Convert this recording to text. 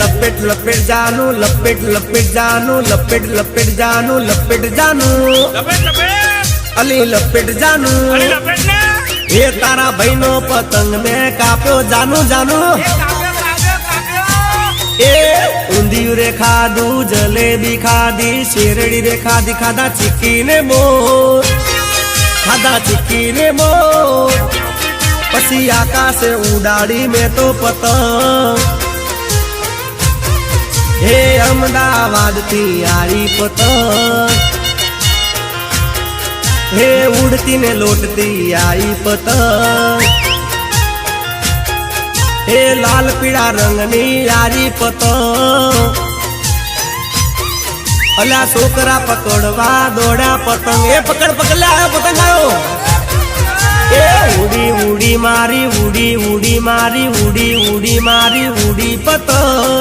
लपेट लपेट जानू लपेट लपेट जानू लपेट लपेट जानू लपेट जानू अली लपेट जानू ये तारा बहनो पतंग में काप्यो जानू जानू ए ऊंधियू रे खाधू जलेबी खाधी शेरड़ी रे खाधी खाधा चिक्की ने मोर खाधा चिक्की ने मोर पसी आकाश उड़ाड़ी में तो पतंग हे अहमदाबाद थी आई पतंग हे उड़ती ने लौटती आई पतंग हे लाल पीड़ा रंगनी यारी पतंग अला छोकरा पकड़वा दौड़ा पतंग ए पकड़ पकड़ ले आयो पतंग आयो ए उड़ी उड़ी मारी उड़ी उड़ी मारी उड़ी उड़ी मारी उड़ी पतंग।